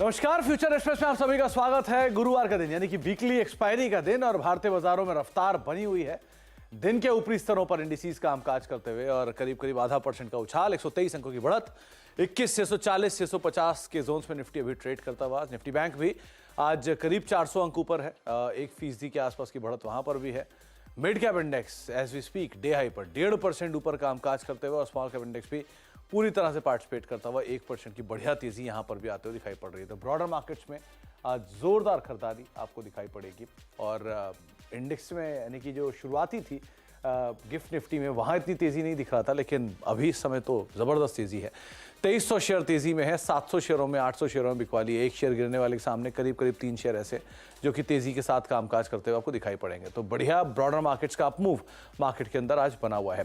नमस्कार, future express में आप सभी का स्वागत है। गुरुवार का दिन यानी कि वीकली एक्सपायरी का दिन और भारतीय बाजारों में रफ्तार बनी हुई है। दिन के ऊपरी स्तरों पर इंडिसेस कामकाज करते हुए और करीब करीब आधा % का उछाल, 123 अंकों की बढ़त, 21,640 650 के जोन्स में निफ्टी अभी ट्रेड करता हुआ। निफ्टी बैंक भी आज करीब 400 अंक ऊपर है, 1% के आसपास की बढ़त वहां पर भी है। Mid cap index as we speak day high पर 1.5% ऊपर कामकाज करते हुए और स्मॉल कैप इंडेक्स भी पूरी तरह से पार्टिसिपेट करता हुआ 1% की बढ़िया तेजी यहां पर भी आते हुए दिखाई पड़ रही है। तो ब्रॉडर मार्केट्स में आज जोरदार खरीदारी आपको दिखाई पड़ेगी और इंडेक्स में यानी कि जो शुरुआती थी गिफ्ट निफ्टी में वहां इतनी तेजी नहीं दिख रहा था, लेकिन अभी इस समय तो जबरदस्त तेजी है। 2300 शेयर तेजी में है, 700 शेयरों में 800 शेयरों में बिकवाली, एक शेयर गिरने वाले के सामने करीब करीब 3 शेयर ऐसे जो कि तेजी के साथ कामकाज करते हुए आपको दिखाई पड़ेंगे। तो बढ़िया ब्रॉडर मार्केट्स का अपमूव मार्केट के अंदर आज बना हुआ है।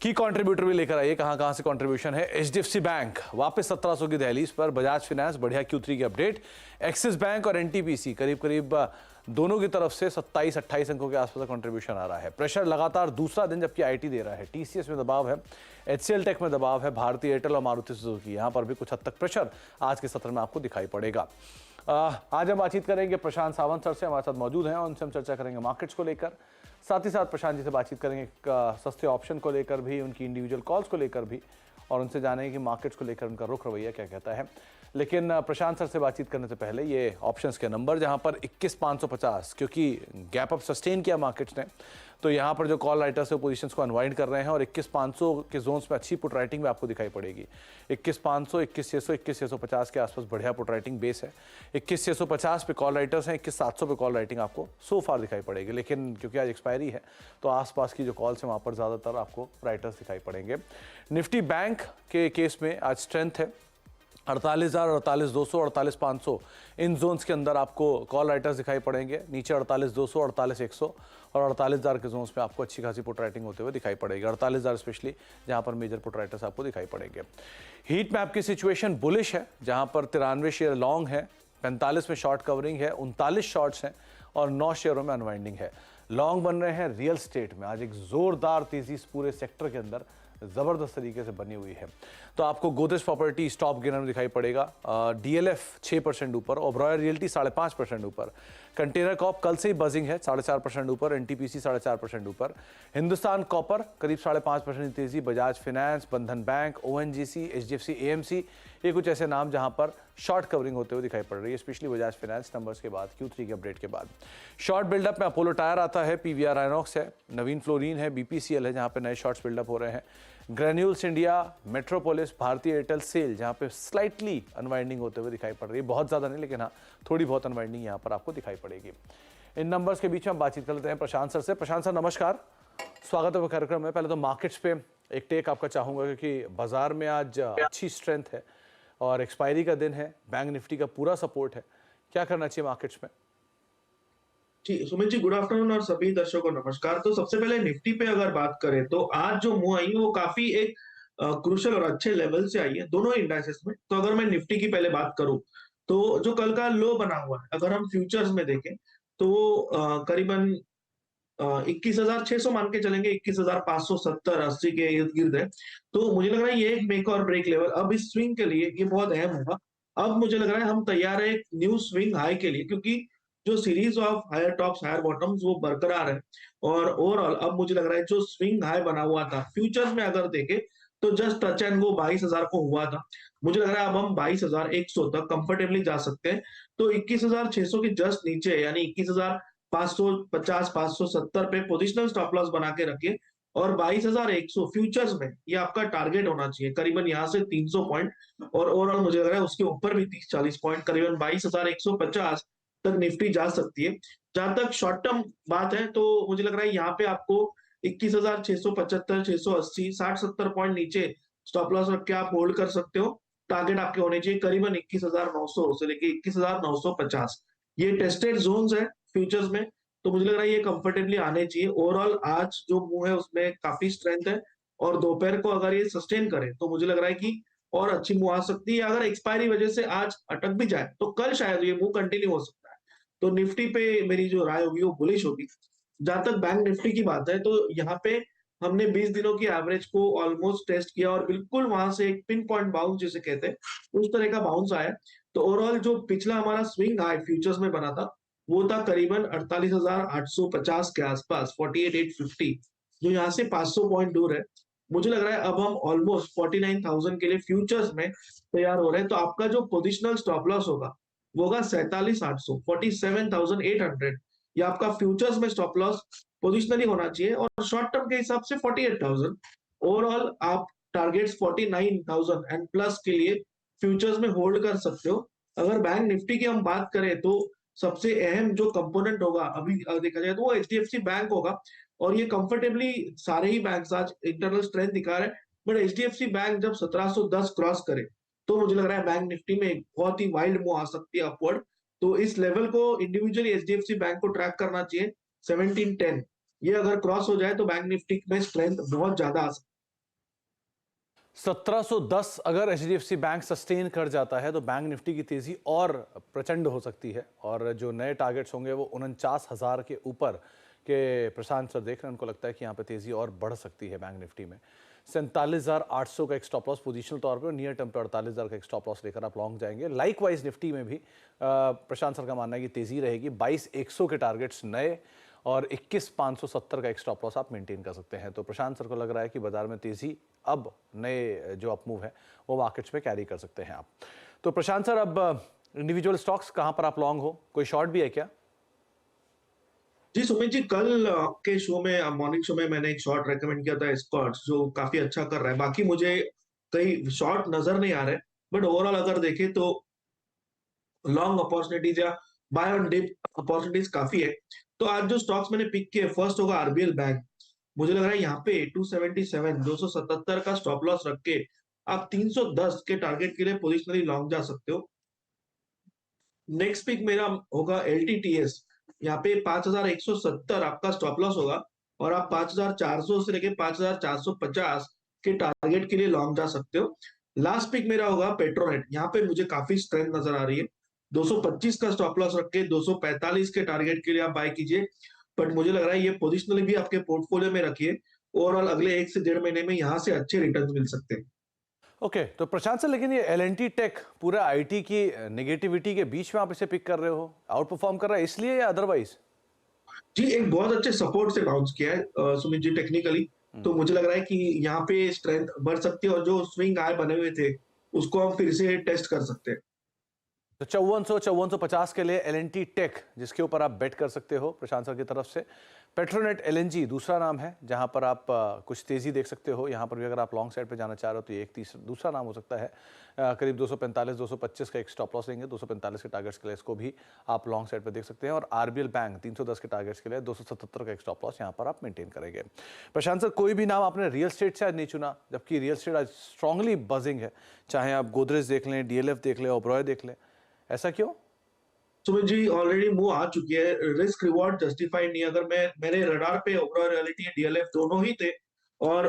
की कंट्रीब्यूटर भी लेकर आइए, कहां से कंट्रीब्यूशन है। एचडीएफसी बैंक वापस 1700 की दहलीज पर, बजाज फाइनेंस बढ़िया Q3 की अपडेट, एक्सिस बैंक और एनटीपीसी करीब करीब दोनों की तरफ से 27-28 अंकों के आसपास कंट्रीब्यूशन आ रहा है। प्रेशर लगातार दूसरा दिन जबकि आईटी दे रहा है। टीसीएस में दबाव है, एचसीएल टेक में दबाव है, भारतीय एयरटेल और मारुति सुजुकी यहां पर भी कुछ हद तक प्रेशर आज के सत्र में आपको दिखाई पड़ेगा। आज हम बातचीत करेंगे प्रशांत सावंत सर से, हमारे साथ मौजूद हैं और उनसे हम चर्चा करेंगे मार्केट्स को लेकर। साथ ही साथ प्रशांत जी से बातचीत करेंगे सस्ते ऑप्शन को लेकर भी, उनकी इंडिविजुअल कॉल्स को लेकर भी और उनसे जानेंगे कि मार्केट्स को लेकर उनका रुख रवैया क्या कहता है। लेकिन प्रशांत सर से बातचीत करने से पहले ये ऑप्शंस के नंबर जहां पर 21,550 क्योंकि गैप अप सस्टेन किया मार्केट्स ने, तो यहां पर जो कॉल राइटर्स है पोजीशंस को अनवाइंड कर रहे हैं और 21,500 के जोन्स में अच्छी पुट राइटिंग में आपको दिखाई पड़ेगी। 21,500, 21,600, 21,650 के आसपास बढ़िया पुट राइटिंग बेस है। 21,650 पे कॉल राइटर्स हैं, 21,700 पे कॉल राइटिंग आपको सो फार दिखाई पड़ेगी। लेकिन क्योंकि आज एक्सपायरी है तो आसपास की जो कॉल्स हैं वहां पर ज्यादातर आपको राइटर्स दिखाई पड़ेंगे। निफ्टी बैंक के केस में आज स्ट्रेंथ है, 48,000, 48,200, 48,500 इन जोन्स के अंदर आपको कॉल राइटर्स दिखाई पड़ेंगे। नीचे 48,200, 48,100 और 48,000 के जोन्स में आपको अच्छी खासी पुट राइटिंग होते हुए दिखाई पड़ेगी। 48,000 स्पेशली जहां पर मेजर पुट राइटर्स आपको दिखाई पड़ेंगे। हीट मैप की सिचुएशन बुलिश है, जहां पर 93 शेयर लॉन्ग है, 45 में शॉर्ट कवरिंग है, 39 शॉर्ट्स हैं और 9 शेयरों में अनवाइंडिंग है। लॉन्ग बन रहे हैं रियल स्टेट में, आज एक जोरदार तेजी इस पूरे सेक्टर के अंदर जबरदस्त तरीके से बनी हुई है। तो आपको गोदरेज प्रॉपर्टी स्टॉप गेनर में दिखाई पड़ेगा, डीएलएफ 6% ऊपर, ओबरॉय रियल्टी 5.5% ऊपर, कंटेनर कॉप कल से ही बजिंग है 4.5% ऊपर, एनटीपीसी 4.5% ऊपर, हिंदुस्तान कॉपर करीब 5.5% तेजी, बजाज फाइनेंस, बंधन बैंक, ओएनजीसी, एचडीएफसी, एएमसी, ये कुछ ऐसे नाम जहां पर शॉर्ट कवरिंग होते हुए दिखाई पड़ रही है, स्पेशली बजाज फाइनेंस नंबर्स के बाद, Q3 के अपडेट के बाद। शॉर्ट बिल्डअप में अपोलो टायर आता है, पीवीआर आइनॉक्स है, नवीन फ्लोरीन है, बीपीसीएल है जहां पे नए शॉर्ट्स बिल्डअप हो रहे हैं, ग्रेन्यूल्स इंडिया, मेट्रोपोलिस, भारतीय एयरटेल, सेल जहां पे स्लाइटली अनवाइंडिंग होते हुए दिखाई पड़ रही है, बहुत ज्यादा नहीं लेकिन हाँ थोड़ी बहुत अनवाइंडिंग यहां पर आपको दिखाई पड़ेगी। इन नंबर्स के बीच में हम बातचीत कर लेते हैं प्रशांत सर से। प्रशांत सर नमस्कार, स्वागत है कार्यक्रम में। पहले तो मार्केट्स पे एक टेक आपका चाहूंगा क्योंकि बाजार में आज अच्छी स्ट्रेंथ है और एक्सपायरी का दिन है, बैंक निफ्टी का पूरा सपोर्ट है, क्या करना चाहिए मार्केट्स में? जी सुमित जी, गुड आफ्टरनून और सभी दर्शकों को नमस्कार। तो सबसे पहले निफ्टी पे अगर बात करें तो आज जो मूव आई है वो काफी एक क्रूशियल और अच्छे लेवल से आई है दोनों इंडाइसेस में। तो अगर मैं निफ्टी की पहले बात करूं तो जो कल का लो बना हुआ है अगर हम फ्यूचर्स में देखें तो वो करीबन 21,600 मान के चलेंगे, 21,570-80 के इर्द गिर्द है। तो मुझे लग रहा है ये एक मेक और ब्रेक लेवल अब इस स्विंग के लिए ये बहुत अहम होगा। अब मुझे लग रहा है हम तैयार है एक न्यू स्विंग हाई के लिए, क्योंकि जो series of higher tops higher bottoms वो बरकरार है और ओवरऑल अब मुझे लग रहा है जो स्विंग हाई बना हुआ था फ्यूचर्स में अगर देखें तो जस्ट टच एंड गो 22,000 को हुआ था। मुझे लग रहा है अब हम 22,100 तक कंफर्टेबली जा सकते हैं। तो 21,600 के जस्ट नीचे यानी 21,550 570 पे पोजिशनल स्टॉप लॉस बना के रखिए और 22,100 फ्यूचर्स में ये आपका टारगेट होना चाहिए, करीबन यहाँ से 300 पॉइंट और ओवरऑल मुझे लग रहा है उसके ऊपर भी 30-40 पॉइंट, करीबन 22,150 तक निफ्टी जा सकती है। जहां तक शॉर्ट टर्म बात है तो मुझे लग रहा है यहाँ पे आपको 21,675 680 60-70 पॉइंट नीचे स्टॉप लॉस रख के आप होल्ड कर सकते हो। टारगेट आपके होने चाहिए करीबन 21,900 से लेके 21,950, ये टेस्टेड जोन्स है फ्यूचर्स में। तो मुझे लग रहा है ये कंफर्टेबली आने चाहिए। ओवरऑल आज जो मूव है उसमें काफी स्ट्रेंथ है और दोपहर को अगर ये सस्टेन करे तो मुझे लग रहा है कि और अच्छी मूव आ सकती है। अगर एक्सपायरी वजह से आज अटक भी जाए तो कल शायद ये मूव कंटिन्यू हो सकता है। तो निफ्टी पे मेरी जो राय होगी वो बुलिश होगी। जहां तक बैंक निफ्टी की बात है तो यहाँ पे हमने 20 दिनों की एवरेज को ऑलमोस्ट टेस्ट किया और बिल्कुल वहां से एक पिन पॉइंट बाउंस जिसे कहते हैं उस तरह का बाउंस आया। तो ओवरऑल जो पिछला हमारा स्विंग हाई फ्यूचर्स में बना था, वो था करीबन 48,850 के आसपास, 48,850, जो यहाँ से 500 पॉइंट दूर है। मुझे लग रहा है अब हम ऑलमोस्ट 49,000 के लिए फ्यूचर्स में तैयार हो रहे हैं। तो आपका जो पोजिशनल स्टॉप लॉस होगा, वो होगा 47,800, 47,800। ये आपका फ्यूचर्स में स्टॉप लॉस पोजिशनली होना चाहिए, और शॉर्ट टर्म के हिसाब से 48,000। ओवरऑल आप टारगेट्स 49,000 एंड प्लस के लिए फ्यूचर्स में होल्ड कर सकते हो। अगर बैंक निफ्टी की हम बात करें, तो सबसे अहम जो कंपोनेंट होगा अभी देखा जाए, तो वो एचडीएफसी बैंक होगा। और ये कंफर्टेबली सारे ही बैंक आज इंटरनल स्ट्रेंथ दिखा रहे हैं, बट एचडीएफसी बैंक जब 1710 क्रॉस करे, तो मुझे लग रहा है बैंक निफ्टी में एक बहुत ही वाइल्ड मूव आ सकती है अपवर्ड। तो इस लेवल को इंडिविजुअली एचडीएफसी बैंक को ट्रैक करना चाहिए, 1710। ये अगर क्रॉस हो जाए तो बैंक निफ्टी में स्ट्रेंथ बहुत ज्यादा आ सकती 1710 अगर एचडीएफसी बैंक सस्टेन कर जाता है तो बैंक निफ्टी की तेजी और प्रचंड हो सकती है, और जो नए टारगेट्स होंगे वो 49,000 के ऊपर के प्रशांत सर देख रहे हैं। उनको लगता है कि यहाँ पे तेजी और बढ़ सकती है बैंक निफ्टी में। 47,800 का एक स्टॉप लॉस पोजीशनल तौर पे, और नियर टर्म पे 48,000 का एक स्टॉप लॉस लेकर आप लॉन्ग जाएंगे। लाइक वाइज निफ्टी में भी प्रशांत सर का मानना है कि तेजी रहेगी। 22,100 के टारगेट्स नए, और 21,570 का एक स्टॉप लॉस आप मेंटेन कर सकते हैं। तो प्रशांत सर को लग रहा है कि बाजार में तेजी अब नए जो अपमूव है वो मार्केट्स में कैरी कर सकते हैं आप। तो प्रशांत सर, अब इंडिविजुअल स्टॉक्स कहां पर आप लॉन्ग हो, कोई शॉर्ट भी है क्या? जी सुमित जी, कल के शो में, मॉर्निंग शो में मैंने एक शॉर्ट रेकमेंड किया था, स्कॉट्स, जो काफी अच्छा कर रहा है। बाकी मुझे कई शॉर्ट नजर नहीं आ रहे, बट ओवरऑल अगर देखें तो लॉन्ग अपॉर्चुनिटीज या बाय ऑन डिप अपॉर्चुनिटीज काफी है। तो आज जो स्टॉक्स मैंने पिक किए, फर्स्ट होगा आरबीएल बैंक। मुझे लग रहा है यहाँ पे 277, 277 का स्टॉप लॉस रख के आप 310 के टारगेट के लिए पोजिशनली लॉन्ग जा सकते हो। नेक्स्ट पिक मेरा होगा एलटीटीएस। यहाँ पे 5,170 आपका स्टॉप लॉस होगा, और आप 5,400 से लेके 5,450 के टारगेट के लिए लॉन्ग जा सकते हो। लास्ट पिक मेरा होगा पेट्रोनेट। यहाँ पे मुझे काफी स्ट्रेंथ नजर आ रही है, 225 का स्टॉप लॉस रख के 245 के टारगेट के लिए आप बाय कीजिए। बट मुझे लग रहा है ये पोजिशनली भी आपके पोर्टफोलियो में रखिए। ओवरऑल अगले 1 से 1.5 महीने में यहाँ से अच्छे रिटर्न मिल सकते हैं। ओके, तो प्रशांत सर, लेकिन ये एल&टी टेक पूरा आईटी की नेगेटिविटी के बीच में आप इसे पिक कर रहे हो, आउट परफॉर्म कर रहा है इसलिए या अदरवाइज? जी, एक बहुत अच्छे सपोर्ट से बाउंस किया है सुमित जी टेक्निकली। तो मुझे लग रहा है कि यहाँ पे स्ट्रेंथ बढ़ सकती है, और जो स्विंग हाई बने हुए थे उसको हम फिर से टेस्ट कर सकते हैं। तो 5450 के लिए एल&टी टेक, जिसके ऊपर आप बेट कर सकते हो प्रशांत सर की तरफ से। पेट्रोनेट एलएनजी दूसरा नाम है जहां पर आप कुछ तेजी देख सकते हो। यहां पर भी अगर आप लॉन्ग साइड पे जाना चाह रहे हो तो ये एक दूसरा नाम हो सकता है। करीब 245 225 का एक स्टॉप लॉस लेंगे, 245 के टारगेट्स के लिए इसको भी आप लॉन्ग साइड पे देख सकते हैं। और आरबीएल बैंक 310 के टारगेट्स के लिए 277 का एक स्टॉप लॉस यहां पर आप मेंटेन करेंगे। प्रशांत सर, कोई भी नाम आपने रियल स्टेट से आज नहीं चुना, जबकि रियल स्टेट आज स्ट्रांगली बजिंग है। चाहे आप गोदरेज देख लें, डीएलएफ देख लें, ओबरॉय देख लें, ऐसा क्यों? सुमित जी, ऑलरेडी मूव आ चुकी है, रिस्क रिवॉर्ड जस्टिफाइड नहीं। अगर मेरे रडार पे ओबरॉय रियलिटी डीएलएफ दोनों ही थे, और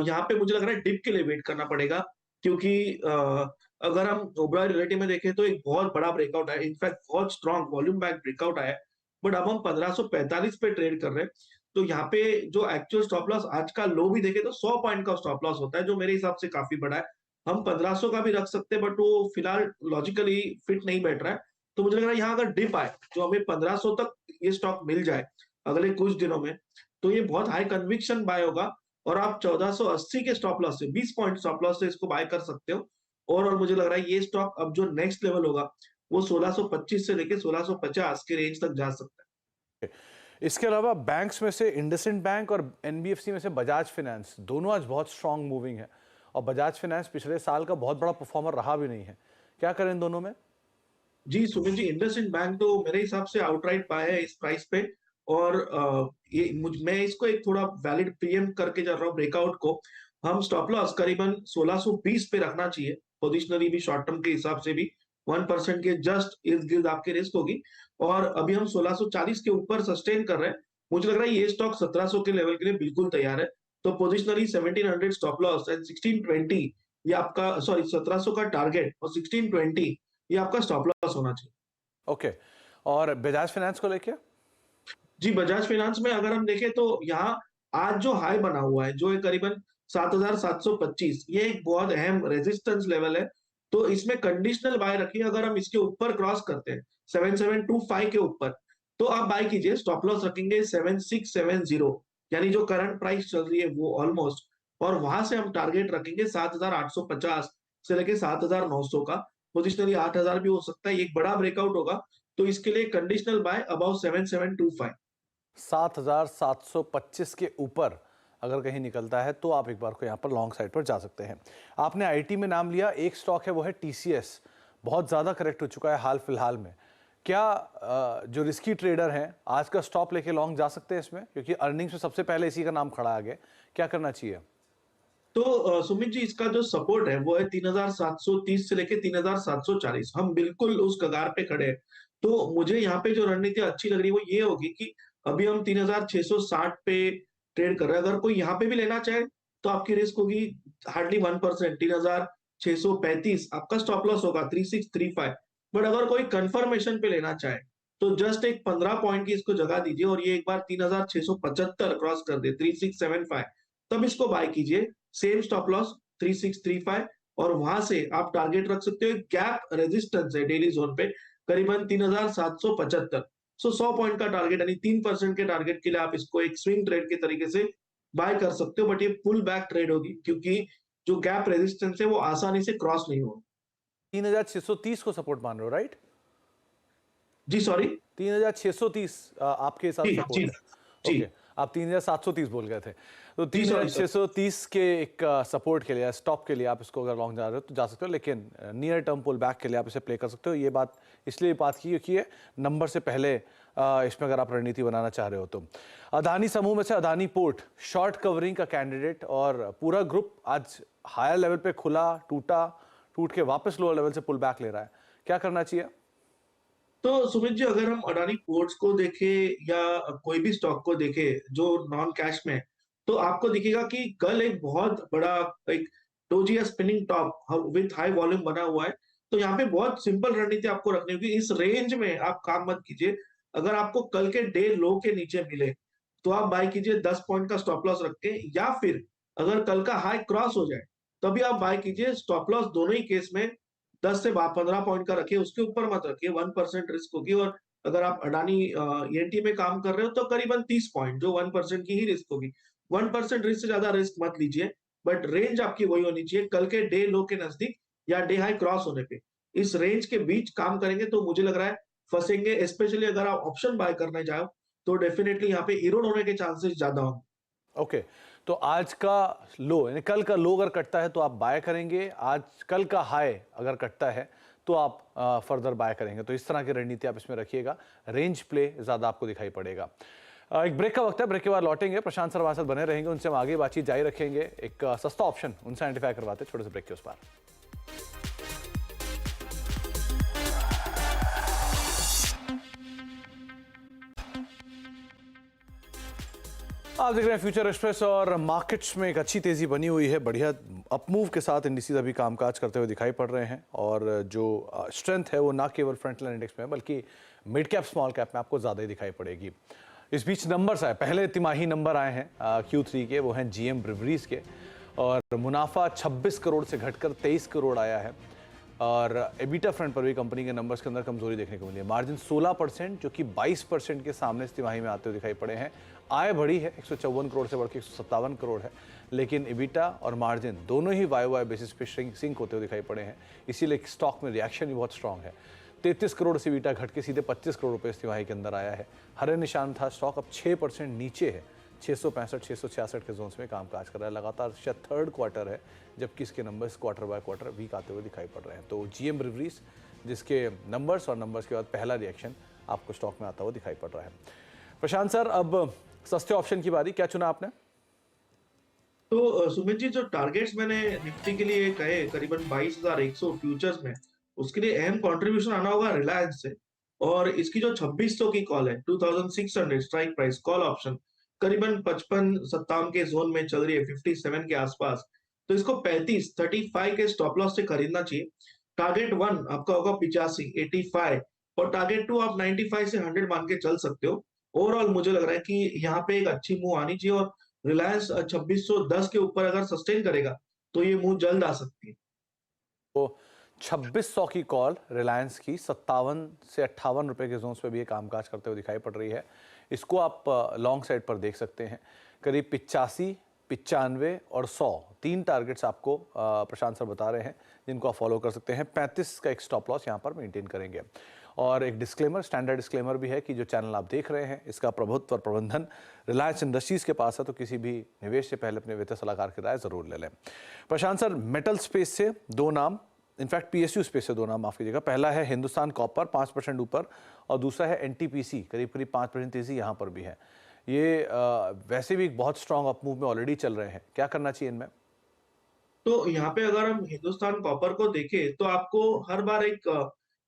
यहाँ पे मुझे लग रहा है डिप के लिए वेट करना पड़ेगा, क्योंकि अगर हम ओबरॉय रियलिटी में देखें तो एक बहुत बड़ा ब्रेकआउट है, इनफैक्ट बहुत स्ट्रॉन्ग वॉल्यूम बैक ब्रेकआउट आया है। बट अब हम 1545 पे ट्रेड कर रहे हैं। तो यहाँ पे जो एक्चुअल स्टॉप लॉस आज का लो भी देखे तो 100 पॉइंट का स्टॉप लॉस होता है, जो मेरे हिसाब से काफी बड़ा है। हम 1500 का भी रख सकते हैं, बट वो फिलहाल लॉजिकली फिट नहीं बैठ रहा है। तो मुझे लग रहा है यहाँ अगर डिप आए, जो हमें 1500 तक ये स्टॉक मिल जाए अगले कुछ दिनों में, तो ये बहुत हाई कन्विक्शन बाय होगा, और आप 1480 के स्टॉप लॉस से 20 पॉइंट स्टॉप लॉस से इसको बाय कर सकते हो। और मुझे लग रहा है ये स्टॉक अब जो नेक्स्ट लेवल होगा वो 1625 से लेके 1650 के रेंज तक जा सकता है। इसके अलावा बैंक्स में से इंडसइंड बैंक और एनबीएफसी में से बजाज फाइनेंस दोनों आज बहुत स्ट्रांग मूविंग है, और बजाज फाइनेंस पिछले साल का बहुत बड़ा परफॉर्मर रहा भी नहीं है। क्या करें इन दोनों में? जी सुमित जी, इंडसइंड बैंक तो मेरे हिसाब से आउटराइट बाय है इस प्राइस पे। और मैं इसको एक थोड़ा वैलिड प्रीएम करके जा रहा हूँ ब्रेकआउट को। हम स्टॉप लॉस करीबन 1620 पे रखना चाहिए, पोजिशनली भी, शॉर्ट टर्म के हिसाब से भी। 1% के जस्ट इर्द गिर्द आपके रिस्क होगी, और अभी हम 1640 के ऊपर सस्टेन कर रहे हैं। मुझे लग रहा है ये स्टॉक 1700 के लेवल के लिए बिल्कुल तैयार है। तो पोजिशनली 1700 स्टॉप लॉस एंड 1620 ये आपका, सॉरी 1700 का टारगेट और 1620 ये आपका स्टॉप लॉस होना चाहिए। ओके, और बजाज फाइनेंस को लेके? जी, बजाज फाइनेंस में अगर हम देखें तो यहाँ आज जो हाई बना हुआ है, जो है करीबन 7,725, ये एक बहुत अहम रेजिस्टेंस लेवल है। तो इसमें कंडीशनल बाय रखिए, अगर हम इसके ऊपर क्रॉस करते हैं 7725 के ऊपर, तो आप बाय कीजिए। स्टॉप लॉस रखेंगे 7670, यानी जो करंट प्राइस चल रही है वो ऑलमोस्ट, और वहां से हम टारगेट रखेंगे 7850 से लेके 7900 का। पोजिशनली 8000 भी हो सकता है, एक बड़ा ब्रेकआउट होगा तो इसके लिए कंडीशनल बाय अबाउट 7725। 7725 के ऊपर अगर कहीं निकलता है तो आप एक बार को यहाँ पर लॉन्ग साइड पर जा सकते हैं। आपने आईटी में नाम लिया, एक स्टॉक है वो है टीसीएस, बहुत ज़्यादा करेक्ट हो चुका है हाल फिलहाल में। क्या जो रिस्की ट्रेडर हैं आज का स्टॉप लेके लॉन्ग जा सकते हैं इसमें, क्योंकि अर्निंग्स में सबसे पहले इसी का नाम खड़ा है आगे, क्या करना चाहिए? तो सुमित जी, इसका जो सपोर्ट है वो है 3730 से लेके 3740। हम बिल्कुल उस कगार पे खड़े हैं। तो मुझे यहाँ पे जो रणनीति अच्छी लग रही है वो ये होगी कि अभी हम 3660 पे ट्रेड कर रहे हैं। अगर कोई यहाँ पे भी लेना चाहे तो आपकी रिस्क होगी हार्डली 1%, 3635 आपका स्टॉप लॉस होगा 3635। बट अगर कोई कंफर्मेशन पे लेना चाहे तो जस्ट एक 15 पॉइंट की इसको जगह दीजिए, और ये एक बार 3675 क्रॉस कर दे 3675, तब इसको बाय कीजिए। सेम स्टॉप लॉस 3635, और वहां से आप टारगेट रख सकते हो। गैप रेजिस्टेंस है डेली जोन पे करीबन 3775। सो 100 पॉइंट का टारगेट, यानी 3% के टारगेट के लिए आप इसको एक स्विंग ट्रेड के तरीके से बाय कर सकते हो। बट ये पुल बैक ट्रेड होगी, क्योंकि जो गैप रेजिस्टेंस है वो आसानी से क्रॉस नहीं होगा। 3630 को सपोर्ट मान रहे हो, राइट? जी सॉरी। 3630 आपके हिसाब जी से जी सपोर्ट है। जी ओके, आप 3730 बोल गए थे, तो जी सॉरी सर। 3630 के एक सपोर्ट के लिए, स्टॉप के लिए आप इसको अगर लॉन्ग जा रहे हो तो जा सकते हो, लेकिन नियर टर्म पुल बैक के लिए आप इसे प्ले कर सकते हो। ये बात इसलिए बात की क्योंकि ये नंबर से पहले इसमें अगर आप रणनीति बनाना चाह रहे हो तो। अदानी समूह में से अदानी पोर्ट शॉर्ट कवरिंग का कैंडिडेट, और पूरा ग्रुप आज हायर लेवल पे खुला, टूट के वापस लोअर लेवल से पुल बैक ले रहा है, क्या करना चाहिए? तो सुमित जी, अगर हम अडानी पोर्ट्स को देखें या कोई भी स्टॉक को देखें जो नॉन कैश में है, तो आपको दिखेगा कि कल एक बहुत बड़ा एक डोजी या spinning top width high volume बना हुआ है। तो यहाँ पे बहुत सिंपल रणनीति आपको रखनी होगी। इस रेंज में आप काम मत कीजिए। अगर आपको कल के डे लो के नीचे मिले तो आप बाय कीजिए 10 पॉइंट का स्टॉप लॉस रख के, या फिर अगर कल का हाई क्रॉस हो जाए तभी आप बाय कीजिए। स्टॉप लॉस दोनों ही केस में 10 से 15 पॉइंट का रखिए, उसके ऊपर मत रखिए। 1% रिस्क होगी। और अगर आप अडानी ईएनटी में काम कर रहे हो तो करीबन 30 पॉइंट, जो 1% की ही रिस्क होगी। 1% रिस्क से ज्यादा रिस्क मत लीजिए। बट रेंज आपकी वही होनी चाहिए, कल के डे लो के नजदीक या डे हाई क्रॉस होने पे। इस रेंज के बीच काम करेंगे तो मुझे लग रहा है फंसेंगे। स्पेशली अगर आप ऑप्शन बाय करने जाओ तो डेफिनेटली यहाँ पे इरोड होने के चांसेस ज्यादा होंगे। ओके, तो आज का लो यानी कल का लो अगर कटता है तो आप बाय करेंगे, आज कल का हाई अगर कटता है तो आप फर्दर बाय करेंगे। तो इस तरह की रणनीति आप इसमें रखिएगा, रेंज प्ले ज्यादा आपको दिखाई पड़ेगा। एक ब्रेक का वक्त है, ब्रेक के बाद लौटेंगे। प्रशांत सर हमारे साथ बने रहेंगे, उनसे हम आगे बातचीत जारी रखेंगे। एक सस्ता ऑप्शन उनसे आइडेंटिफाई करवाते हैं छोटे से ब्रेक के उस पार। आप देख रहे हैं फ्यूचर एक्सप्रेस, और मार्केट्स में एक अच्छी तेजी बनी हुई है। बढ़िया अपमूव के साथ इंडिसेस अभी कामकाज करते हुए दिखाई पड़ रहे हैं, और जो स्ट्रेंथ है वो ना केवल फ्रंटलाइन इंडेक्स में है बल्कि मिड कैप स्मॉल कैप में आपको ज़्यादा ही दिखाई पड़ेगी। इस बीच नंबर्स आए, पहले तिमाही नंबर आए हैं Q3 के, वो हैं GM ब्रिवरीज के, और मुनाफा 26 करोड़ से घटकर 23 करोड़ आया है। और एबिटा फ्रंट पर भी कंपनी के नंबर्स के अंदर कमजोरी देखने को मिली है। मार्जिन 16% जो कि 22% के सामने इस तिमाही में आते हुए दिखाई पड़े हैं। आय बढ़ी है, 154 करोड़ से बढ़ के 157 करोड़ है, लेकिन एबिटा और मार्जिन दोनों ही वाई बेसिस पे सिंक होते हुए दिखाई पड़े हैं। इसीलिए स्टॉक में रिएक्शन भी बहुत स्ट्रांग है। 33 करोड़ से एबिटा घट के सीधे 25 करोड़ रुपये इस तिमाही के अंदर आया है। हरे निशान था स्टॉक, अब 6% नीचे है, 665-666 के जोन्स में कामकाज कर रहा है। लगातार शायद थर्ड क्वार्टर है जबकि इसके numbers quarter by quarter weak आते हुए दिखाई पड़ रहे हैं। तो GM ब्रिवरीज जिसके नंबर्स और नंबर्स के बाद पहला रिएक्शन आपको स्टॉक में आता हुआ दिखाई पड़ रहा है। प्रशांत सर, अब सस्ते ऑप्शन की बारी, क्या चुना आपने? तो सुमित जी, जो टारगेट्स मैंने निफ्टी के लिए कहे करीबन 22,100 फ्यूचर्स में, उसके लिए अहम कंट्रीब्यूशन आना होगा रिलायंस से। और इसकी जो 2600 की कॉल है, 2600 स्ट्राइक प्राइस कॉल ऑप्शन, करीबन 55-57 के जोन में चल रही है, 57 के आसपास। तो इसको 35 के स्टॉप लॉस से खरीदना चाहिए। टारगेट 1 आपका होगा 85, 85, और टारगेट 2 आप 95 से 100 मान के चल सकते हो। ओवरऑल मुझे लग रहा है कि यहाँ पे एक अच्छी मूव आनी चाहिए, और रिलायंस 2610 के ऊपर अगर सस्टेन करेगा तो ये मूव जल्द आ सकती है। तो 2600 की कॉल रिलायंस की 57 से 58 रुपए के जोन्स पे भी ये कामकाज करते हुए दिखाई पड़ रही है। इसको आप लॉन्ग साइड पर देख सकते हैं। करीब 85, 95 और 100 तीन टारगेट्स आपको प्रशांत सर बता रहे हैं जिनको आप फॉलो कर सकते हैं। 35 का एक स्टॉप लॉस यहाँ पर मेंटेन करेंगे। और एक डिस्क्लेमर, स्टैंडर्ड डिस्क्लेमर भी है कि जो चैनल आप देख रहे हैं इसका प्रभुत्व और प्रबंधन रिलायंस इंडस्ट्रीज के पास है, तो किसी भी निवेश से पहले अपने वित्तीय सलाहकार की राय जरूर ले लें। प्रशांत सर, मेटल स्पेस से दो नाम, इनफैक्ट पीएसयू स्पेस से दो नाम माफ कीजिएगा। पहला है हिंदुस्तान कॉपर 5% ऊपर और दूसरा है एनटीपीसी करीब करीब 5% तेजी यहाँ पर भी है। ये वैसे भी एक बहुत स्ट्रांग अप मूव में ऑलरेडी चल रहे हैं, क्या करना चाहिए इनमें? तो यहाँ पे अगर हम हिंदुस्तान कॉपर को देखें तो आपको हर बार एक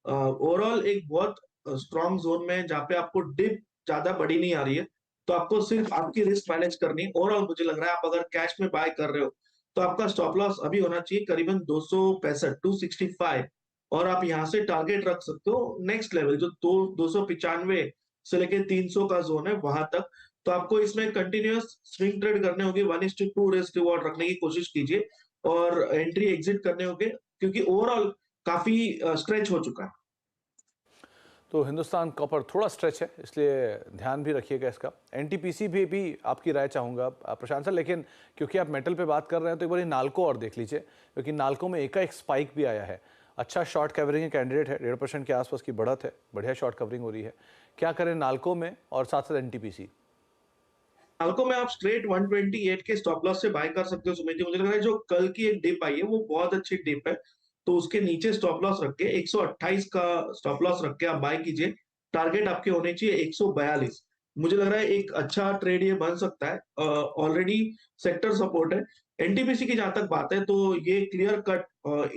ओवरऑल एक बहुत स्ट्रॉन्ग जोन में जहाँ पे आपको डिप ज्यादा बड़ी नहीं आ रही है, तो आपको सिर्फ आपकी रिस्क मैनेज करनी है। ओवरऑल मुझे लग रहा है आप अगर कैश में बाय कर रहे हो तो आपका स्टॉप लॉस अभी होना चाहिए करीबन 265 265 और आप यहाँ से टारगेट रख सकते हो नेक्स्ट लेवल जो 295 से लेके 300 का जोन है वहां तक। तो आपको इसमें कंटिन्यूअस स्विंग ट्रेड करने होंगे, 1:2 रिस्क रिवॉर्ड रखने की कोशिश कीजिए और एंट्री एग्जिट करने होंगे क्योंकि ओवरऑल काफी स्ट्रेच हो चुका है। तो हिंदुस्तान कॉपर थोड़ा स्ट्रेच है, इसलिए ध्यान भी रखिएगा इसका। एनटीपीसी भी आपकी राय चाहूँगा प्रशांत सर, लेकिन क्योंकि आप मेटल पे बात कर रहे हैं तो एक बार नाल्को और देख लीजिए, क्योंकि नाल्को में एक स्पाइक भी आया है। अच्छा शॉर्ट कवरिंग कैंडिडेट है, 1.5% के आसपास की बढ़त है, बढ़िया शॉर्ट कवरिंग हो रही है। क्या करें नाल्को में और साथ साथ एनटीपीसी? नाल्को में आप स्ट्रेट 128 के स्टॉप लॉस से बाय कर सकते हो सुमित जी। मुझे लग रहा है जो कल की एक डिप आई है वो बहुत अच्छी डिप है, तो उसके नीचे स्टॉप लॉस रख के 128 का स्टॉप लॉस रख के आप बाय कीजिए। टारगेट आपके होने चाहिए 142। मुझे लग रहा है एक अच्छा ट्रेड ये बन सकता है। ऑलरेडी सेक्टर सपोर्ट है। एनटीपीसी की जहां तक बात है तो ये क्लियर कट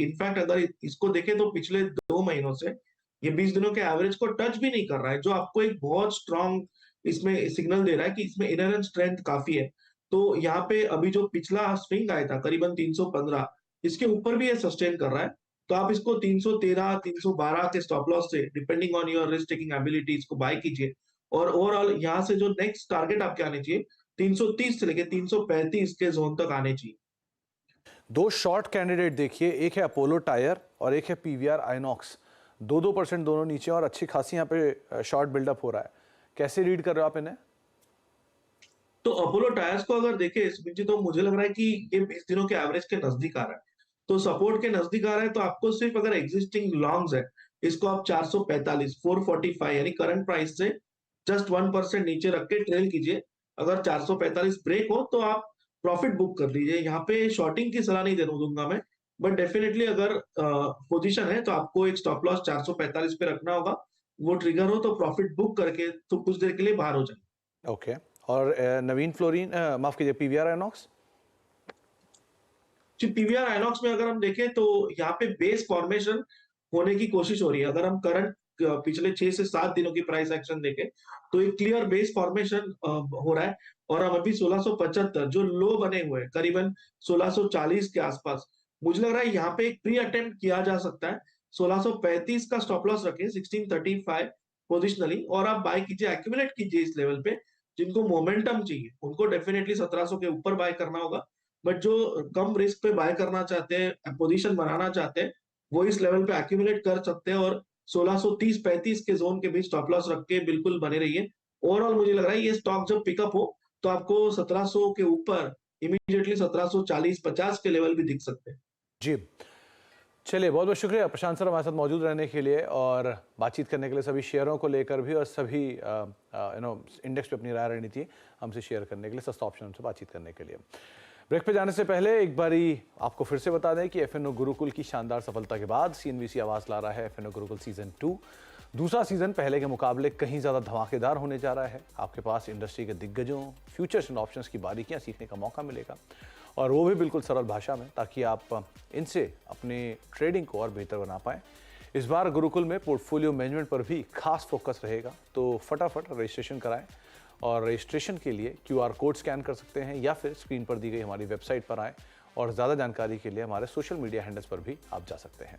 इनफैक्ट अगर इसको देखें तो पिछले 2 महीनों से ये 20 दिनों के एवरेज को टच भी नहीं कर रहा है, जो आपको एक बहुत स्ट्रॉन्ग इसमें सिग्नल दे रहा है कि इसमें इनहेरेंट स्ट्रेंथ काफी है। तो यहाँ पे अभी जो पिछला स्विंग आया था करीबन 315, इसके ऊपर भी ये सस्टेन कर रहा है। तो आप इसको 313 312 के स्टॉप लॉस से depending on your risk taking ability इसको बाय कीजिए। और ओवरऑल यहाँ से जो नेक्स्ट टारगेट आपके आने चाहिए 330 से लेके 335 के जोन तक आने चाहिए। दो शॉर्ट कैंडिडेट देखिए, एक है अपोलो टायर और एक है पीवीआर आइनॉक्स। 2% दोनों नीचे और अच्छी खासी यहाँ पे शॉर्ट बिल्डअप हो रहा है। कैसे रीड कर रहे हो आप इन्हें? तो अपोलो टायर्स को अगर देखें स्मित जी तो मुझे लग रहा है कि ये 20 दिनों के एवरेज के नजदीक आ रहा है। तो सपोर्ट के नजदीक आ रहा है तो आपको सिर्फ अगर एग्जिस्टिंग लॉन्ग्स है इसको आप 445 445 यानी करंट प्राइस से जस्ट 1% नीचे रख के ट्रेल कीजिए। अगर 445 ब्रेक हो तो आप प्रॉफिट बुक कर लीजिए। यहाँ पे शॉर्टिंग की सलाह नहीं देने दूंगा मैं, बट डेफिनेटली अगर पोजीशन है तो आपको एक स्टॉप लॉस 445 पे रखना होगा। वो ट्रिगर हो तो प्रॉफिट बुक करके तो कुछ देर के लिए बाहर हो जाए। ओके। और नवीन फ्लोरिन, माफ कीजिए, पीवीआर आइनॉक्स? जी, पीवीआर आइनॉक्स में अगर हम देखें तो यहाँ पे बेस फॉर्मेशन होने की कोशिश हो रही है। अगर हम करंट पिछले 6 से 7 दिनों की प्राइस एक्शन देखें तो एक क्लियर बेस फॉर्मेशन हो रहा है और हम अभी 1675 जो लो बने हुए हैं करीबन 1640 के आसपास, मुझे लग रहा है यहाँ पे एक प्री अटेम्प्ट किया जा सकता है। 1635 का स्टॉप लॉस रखें 1635 पोजिशनली और आप बाय कीजिए, एक्यूमुलेट कीजिए इस लेवल पे। जिनको मोमेंटम चाहिए उनको डेफिनेटली 1700 के ऊपर बाय करना होगा, बट जो कम रिस्क पे बाय करना चाहते हैं, पोजीशन बनाना चाहते हैं, वो इस लेवल पे एक्यूमुलेट कर सकते हैं और 1630-35 के जोन के बीच स्टॉप लॉस रख के बिल्कुल बने रहिए। ओवरऑल मुझे लग रहा है ये स्टॉक जब पिकअप हो तो आपको 1700 के ऊपर इमीडिएटली 1740-50 के लेवल भी दिख सकते हैं। जी, चलिए बहुत बहुत शुक्रिया प्रशांत सर हमारे साथ मौजूद रहने के लिए और बातचीत करने के लिए, सभी शेयरों को लेकर भी और सभी इंडेक्स पे अपनी राय रणनीति हमसे शेयर करने के लिए, सस्ता ऑप्शन से बातचीत करने के लिए। ब्रेक पे जाने से पहले एक बारी आपको फिर से बता दें कि एफएनओ गुरुकुल की शानदार सफलता के बाद सीएनबीसी आवाज ला रहा है एफएनओ गुरुकुल सीजन 2। दूसरा सीजन पहले के मुकाबले कहीं ज़्यादा धमाकेदार होने जा रहा है। आपके पास इंडस्ट्री के दिग्गजों, फ्यूचर्स एंड ऑप्शंस की बारीकियां सीखने का मौका मिलेगा और वो भी बिल्कुल सरल भाषा में, ताकि आप इनसे अपने ट्रेडिंग को और बेहतर बना पाएं। इस बार गुरुकुल में पोर्टफोलियो मैनेजमेंट पर भी खास फोकस रहेगा, तो फटाफट रजिस्ट्रेशन कराएं और रजिस्ट्रेशन के लिए QR कोड स्कैन कर सकते हैं या फिर स्क्रीन पर दी गई हमारी वेबसाइट पर आएँ और ज़्यादा जानकारी के लिए हमारे सोशल मीडिया हैंडल्स पर भी आप जा सकते हैं।